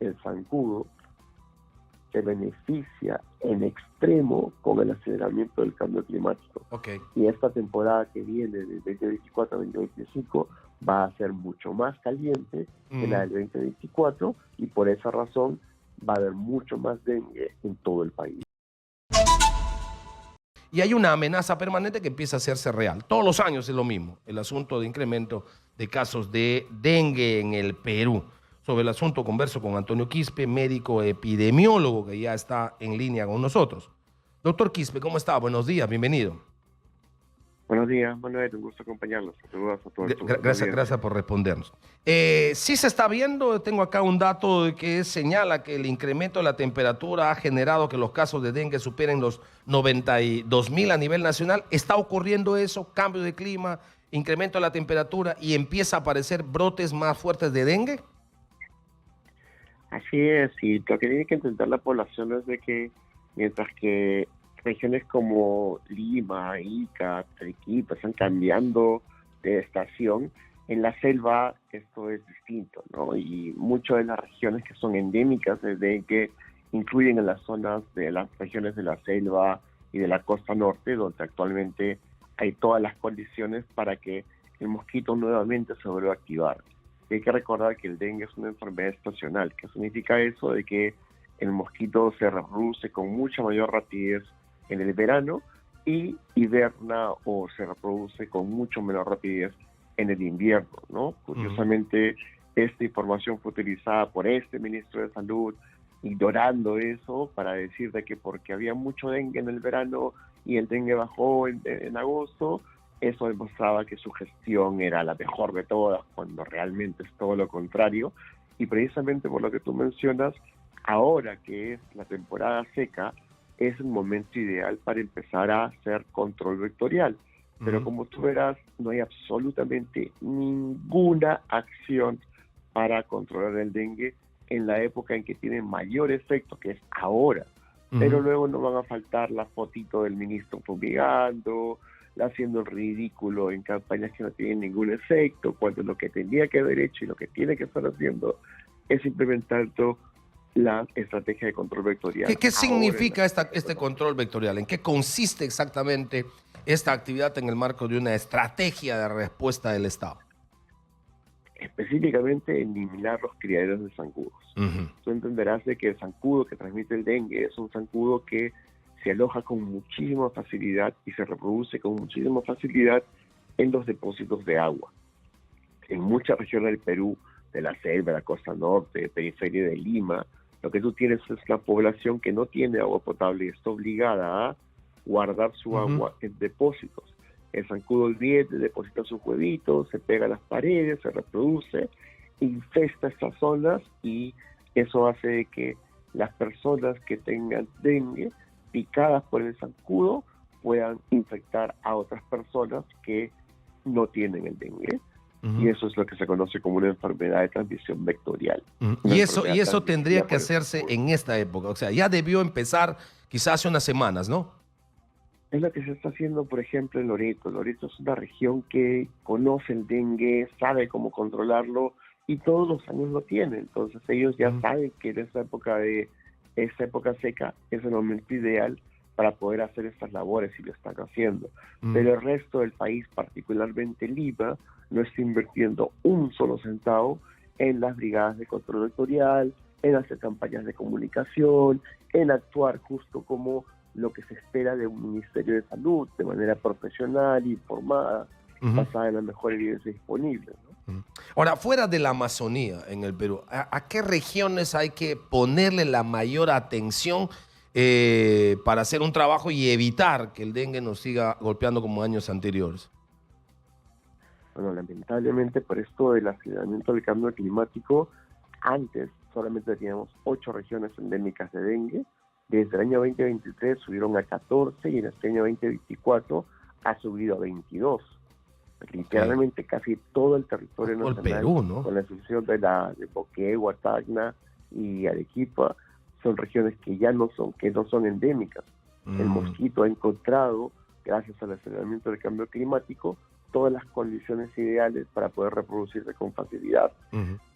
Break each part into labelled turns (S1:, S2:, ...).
S1: el zancudo se beneficia en extremo con el aceleramiento del cambio climático.
S2: Okay.
S1: Y esta temporada que viene de 2024 a 2025 va a ser mucho más caliente que la del 2024 y por esa razón va a haber mucho más dengue en todo el país.
S2: Y hay una amenaza permanente que empieza a hacerse real. Todos los años es lo mismo, el asunto de incremento de casos de dengue en el Perú. Sobre el asunto converso con Antonio Quispe, médico epidemiólogo que ya está en línea con nosotros. Doctor Quispe, ¿cómo está? Buenos días, bienvenido.
S1: Buenos días, Manuel, un gusto acompañarlos. Saludos a todos.
S2: Gracias por respondernos. Sí se está viendo, tengo acá un dato que señala que el incremento de la temperatura ha generado que los casos de dengue superen los 92,000 a nivel nacional. ¿Está ocurriendo eso? ¿Cambio de clima, incremento de la temperatura y empieza a aparecer brotes más fuertes de dengue?
S1: Así es, y lo que tiene que entender la población es de que mientras que regiones como Lima, Ica, Arequipa están cambiando de estación, en la selva esto es distinto, ¿no? Y muchas de las regiones que son endémicas de dengue incluyen en las zonas de las regiones de la selva y de la costa norte, donde actualmente hay todas las condiciones para que el mosquito nuevamente se vuelva a activar. Y hay que recordar que el dengue es una enfermedad estacional. ¿Qué significa eso? De que el mosquito se reproduce con mucha mayor rapidez en el verano y hiberna o se reproduce con mucho menor rapidez en el invierno, ¿no? Curiosamente, esta información fue utilizada por este ministro de Salud, ignorando eso para decir de que porque había mucho dengue en el verano y el dengue bajó en agosto, eso demostraba que su gestión era la mejor de todas, cuando realmente es todo lo contrario. Y precisamente por lo que tú mencionas, ahora que es la temporada seca, es el momento ideal para empezar a hacer control vectorial. Pero como tú verás, no hay absolutamente ninguna acción para controlar el dengue en la época en que tiene mayor efecto, que es ahora. Pero luego no van a faltar la fotito del ministro fumigando, haciendo el ridículo en campañas que no tienen ningún efecto, cuando lo que tendría que haber hecho y lo que tiene que estar haciendo es implementar la estrategia de control vectorial.
S2: ¿Qué significa este control vectorial? ¿En qué consiste exactamente esta actividad en el marco de una estrategia de respuesta del Estado?
S1: Específicamente eliminar los criaderos de zancudos. Tú entenderás de que el zancudo que transmite el dengue es un zancudo que se aloja con muchísima facilidad y se reproduce con muchísima facilidad en los depósitos de agua. En muchas regiones del Perú, de la selva, de la costa norte, periferia de Lima, lo que tú tienes es la población que no tiene agua potable y está obligada a guardar su agua en depósitos. El zancudo viene, deposita sus huevitos, se pega a las paredes, se reproduce, infesta estas zonas y eso hace que las personas que tengan dengue picadas por el zancudo puedan infectar a otras personas que no tienen el dengue. Y eso es lo que se conoce como una enfermedad de transmisión vectorial.
S2: Y eso tendría que hacerse en esta época. O sea, ya debió empezar quizás hace unas semanas, ¿no?
S1: Es lo que se está haciendo, por ejemplo, en Loreto. Loreto es una región que conoce el dengue, sabe cómo controlarlo y todos los años lo tiene. Entonces ellos ya saben que en esta época seca es el momento ideal para poder hacer estas labores y lo están haciendo. Pero el resto del país, particularmente Lima, no está invirtiendo un solo centavo en las brigadas de control vectorial, en hacer campañas de comunicación, en actuar justo como lo que se espera de un Ministerio de Salud, de manera profesional, informada, basada en la mejor evidencia disponible, ¿no?
S2: Ahora, fuera de la Amazonía, en el Perú, ¿a qué regiones hay que ponerle la mayor atención para hacer un trabajo y evitar que el dengue nos siga golpeando como años anteriores?
S1: Bueno, lamentablemente por esto del aceleramiento del cambio climático, antes solamente teníamos 8 regiones endémicas de dengue. Desde el año 2023 subieron a 14 y en este año 2024 ha subido a 22. Literalmente casi todo el territorio nacional,
S2: Perú, ¿no?
S1: Con la excepción de Moquegua, Tacna y Arequipa, son regiones que no son endémicas. El mosquito ha encontrado, gracias al aceleramiento del cambio climático, todas las condiciones ideales para poder reproducirse con facilidad.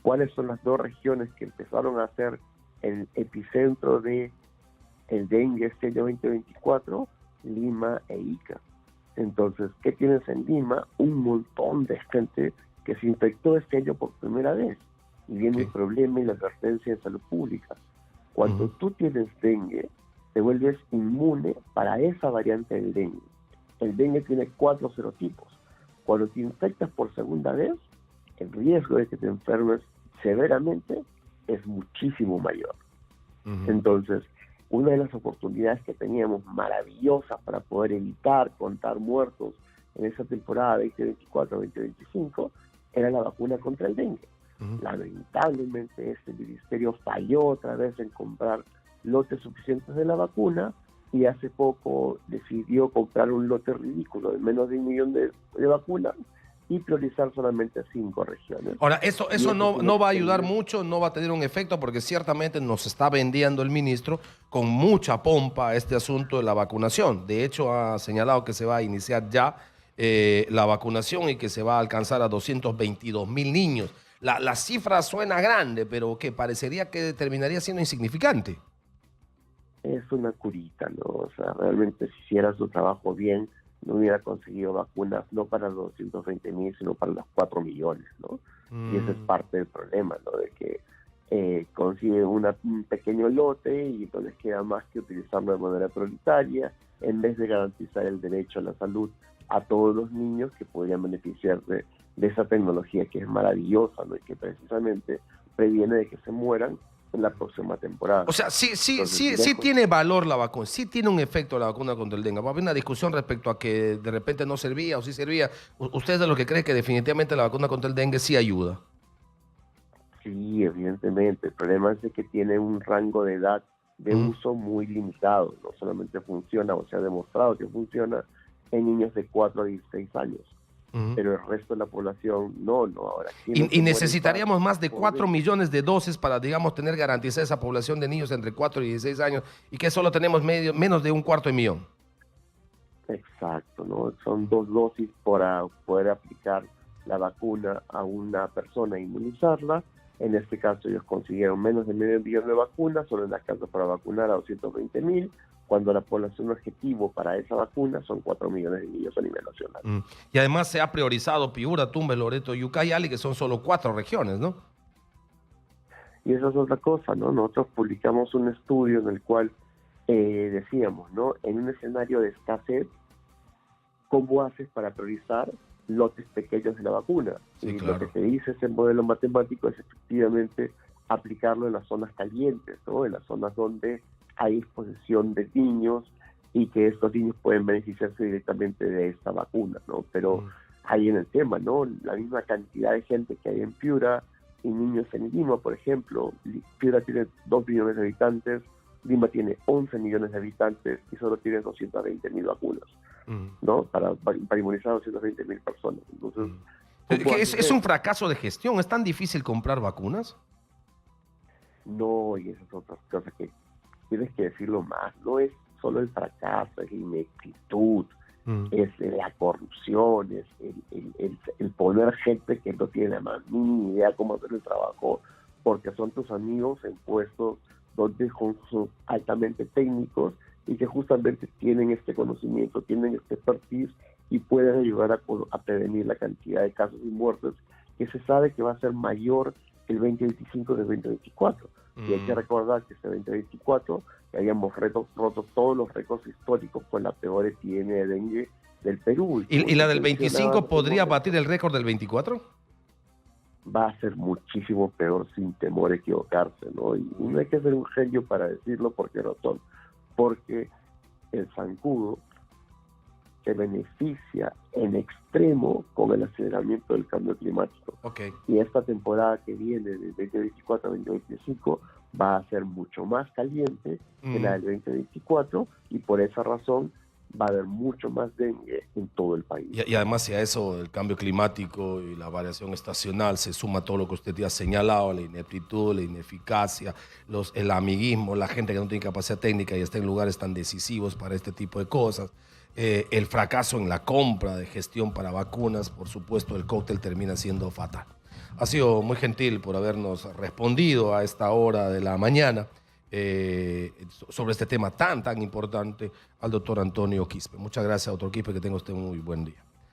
S1: ¿Cuáles son las 2 regiones que empezaron a ser el epicentro de el dengue este año 2024? Lima e Ica. Entonces, ¿qué tienes en Lima? Un montón de gente que se infectó este año por primera vez. Y viene el problema y la advertencia de salud pública. Cuando tú tienes dengue, te vuelves inmune para esa variante del dengue. El dengue tiene 4 serotipos. Cuando te infectas por segunda vez, el riesgo de que te enfermes severamente es muchísimo mayor. Entonces, una de las oportunidades que teníamos maravillosas para poder evitar contar muertos en esa temporada 2024-2025 era la vacuna contra el dengue. Lamentablemente, este ministerio falló otra vez en comprar lotes suficientes de la vacuna y hace poco decidió comprar un lote ridículo de menos de 1 millón de vacunas y priorizar solamente 5 regiones.
S2: Ahora, eso no va a ayudar mucho, no va a tener un efecto, porque ciertamente nos está vendiendo el ministro con mucha pompa este asunto de la vacunación. De hecho, ha señalado que se va a iniciar ya la vacunación y que se va a alcanzar a 222,000 niños. La cifra suena grande, pero que parecería que terminaría siendo insignificante.
S1: Es una curita, ¿no? O sea, realmente si hiciera su trabajo bien, no hubiera conseguido vacunas no para los 220,000, sino para los 4 millones, ¿no? Y ese es parte del problema, ¿no? De que consigue un pequeño lote y entonces queda más que utilizarlo de manera prioritaria, en vez de garantizar el derecho a la salud a todos los niños que podrían beneficiarse de esa tecnología que es maravillosa, ¿no? Y que precisamente previene de que se mueran en la próxima temporada.
S2: O sea, sí tiene valor la vacuna, sí tiene un efecto la vacuna contra el dengue. Va a haber una discusión respecto a que de repente no servía o sí servía. ¿Usted es de los que cree que definitivamente la vacuna contra el dengue sí ayuda?
S1: Sí, evidentemente. El problema es de que tiene un rango de edad de uso muy limitado. No solamente funciona, o se ha demostrado que funciona en niños de 4 a 16 años. Pero el resto de la población no. Ahora,
S2: y necesitaríamos más de 4 millones de dosis para, digamos, tener garantizada esa población de niños entre 4 y 16 años y que solo tenemos menos de 1/4 de 1 millón.
S1: Exacto, ¿no? Son 2 dosis para poder aplicar la vacuna a una persona e inmunizarla. En este caso ellos consiguieron menos de medio millón de vacunas, solo en la casa para vacunar a 220,000, cuando la población objetivo para esa vacuna son 4 millones de niños a nivel nacional.
S2: Y además se ha priorizado Piura, Tumbes, Loreto, Ucayali, que son solo 4 regiones, ¿no?
S1: Y esa es otra cosa, ¿no? Nosotros publicamos un estudio en el cual decíamos, ¿no? En un escenario de escasez, ¿cómo haces para priorizar lotes pequeños de la vacuna?
S2: Sí,
S1: y
S2: claro.
S1: Lo que te dice ese modelo matemático es efectivamente aplicarlo en las zonas calientes, ¿no? En las zonas donde hay exposición de niños y que estos niños pueden beneficiarse directamente de esta vacuna, ¿no? Pero ahí en el tema, ¿no? La misma cantidad de gente que hay en Piura y niños en Lima, por ejemplo. Piura tiene 2 millones de habitantes, Lima tiene 11 millones de habitantes y solo tiene 220,000 vacunas, ¿no? Para inmunizar a 220,000 personas. Entonces,
S2: ¿Es un fracaso de gestión? ¿Es tan difícil comprar vacunas?
S1: No, y esas otras cosas que tienes que decirlo más. No es solo el fracaso, es la ineptitud, es la corrupción, es el poner gente que no tiene la más mínima idea cómo hacer el trabajo, porque son tus amigos en puestos donde son altamente técnicos y que justamente tienen este conocimiento, tienen este expertise y pueden ayudar a prevenir la cantidad de casos y muertes que se sabe que va a ser mayor el 2025 del 2024. Y hay que recordar que este 2024 habíamos roto todos los récords históricos con la peor epidemia de dengue del Perú.
S2: ¿Y la del 25 podría batir el récord del 24?
S1: Va a ser muchísimo peor, sin temor a equivocarse, ¿no? Y no hay que ser un genio para decirlo, porque no son. Porque el zancudo se beneficia en extremo con el aceleramiento del cambio climático.
S2: Okay.
S1: Y esta temporada que viene, de 2024 a 2025, va a ser mucho más caliente que la del 2024, y por esa razón va a haber mucho más dengue en todo el país.
S2: Y además, si a eso el cambio climático y la variación estacional se suma todo lo que usted ya ha señalado, la ineptitud, la ineficacia, el amiguismo, la gente que no tiene capacidad técnica y está en lugares tan decisivos para este tipo de cosas, el fracaso en la compra de gestión para vacunas, por supuesto, el cóctel termina siendo fatal. Ha sido muy gentil por habernos respondido a esta hora de la mañana sobre este tema tan importante al doctor Antonio Quispe. Muchas gracias, doctor Quispe, que tenga usted un muy buen día.